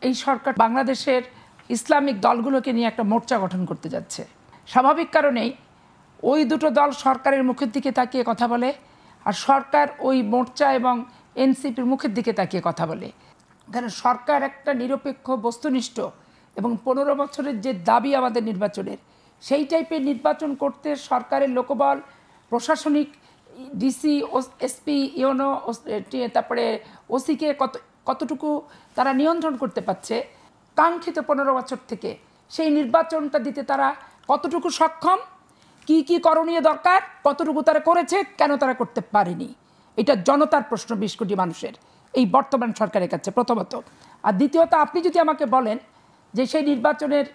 এই সরকার বাংলাদেশের ইসলামিক দলগুলোকে নিয়ে একটা মোর্চা গঠন করতে যাচ্ছে। স্বাভাবিক কারণেই ওই দুটো দল সরকারের মুখের দিকে তাকিয়ে কথা বলে, আর সরকার ওই মোর্চা এবং এনসিপির মুখের দিকে তাকিয়ে কথা বলে। কারণ সরকার একটা নিরপেক্ষ, বস্তুনিষ্ঠ এবং 15 বছরের যে দাবি আমাদের নির্বাচনের, সেই টাইপের নির্বাচন করতে সরকারের লোকবল, প্রশাসনিক, ডিসি, এসপি, ইউনো, তারপরে ওসিকে কতটুকু তারা নিয়ন্ত্রণ করতে পারছে, কাঙ্ক্ষিত 15 বছর থেকে সেই নির্বাচনটা দিতে তারা কতটুকু সক্ষম, কি কি করণীয় দরকার, কতটুকু তারা করেছে, কেন তারা করতে পারেনি, এটা জনতার প্রশ্ন 20 কোটি মানুষের এই বর্তমান সরকারের কাছে প্রথমত। আর দ্বিতীয়ত, আপনি যদি আমাকে বলেন যে সেই নির্বাচনের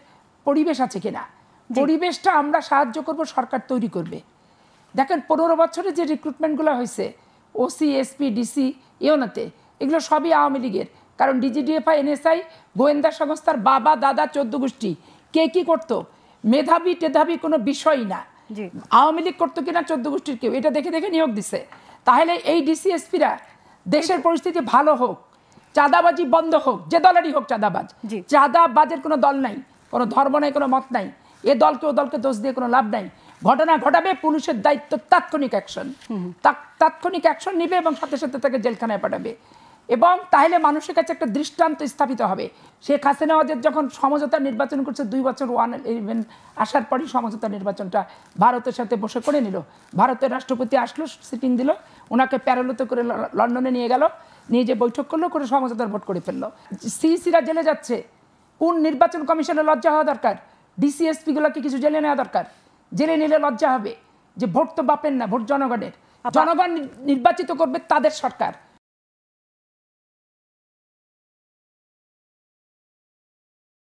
পরিবেশ আছে কিনা, পরিবেশটা আমরা সাহায্য করব, সরকার তৈরি করবে। দেখেন 15 বছরে যে রিক্রুটমেন্টগুলো হয়েছে ওসি, এসপি, ডিসি, ইউনোতে, এগুলো সবই আওয়ামী লীগের। কারণ ডিজিডিএফআই, এনএসআই, গোয়েন্দা সংস্থার বাবা দাদা 14 গোষ্ঠী কে কি করতো, মেধাবী টেধাবী কোনো বিষয়ই না। আওয়ামী লীগ করতো কিনা 14 গোষ্ঠীর কেউ, এটা দেখে দেখে নিয়োগ দিছে। তাহলে এই ডিসি এসপিরা দেশের পরিস্থিতি ভালো হোক, চাঁদাবাজি বন্ধ হোক, যে দলেরই হোক চাঁদাবাজ, চাঁদাবাজের কোনো দল নাই, কোনো ধর্ম নাই, কোনো মত নাই, এ দলকে ও দলকে দোষ দিয়ে কোনো লাভ নাই। ঘটনা ঘটাবে, পুলিশের দায়িত্ব তাৎক্ষণিক অ্যাকশন, তাৎক্ষণিক অ্যাকশন নিবে এবং সাথে সাথে তাকে জেলখানায় পাঠাবে। এবং তাহলে মানুষের কাছে একটা দৃষ্টান্ত স্থাপিত হবে। শেখ হাসিনা যখন সমঝোতার নির্বাচন করছে 2 বছর 1 আসার পরই সমঝোতার নির্বাচনটা ভারতের সাথে বসে করে নিল। ভারতের রাষ্ট্রপতি আসলো, সিটিং দিল, ওনাকে প্যারোলতে করে লন্ডনে নিয়ে গেল, নিয়ে যে বৈঠক করলো, করে সমঝোতার ভোট করে ফেললো। সিইসিরা জেলে যাচ্ছে, কোন নির্বাচন কমিশনের লজ্জা হওয়া দরকার? ডিসিএসপিগুলোকে কিছু জেলে নেওয়া দরকার। জেলে নিলে লজ্জা হবে যে ভোট তো বাপের না, ভোট জনগণের। জনগণ নির্বাচিত করবে তাদের সরকার।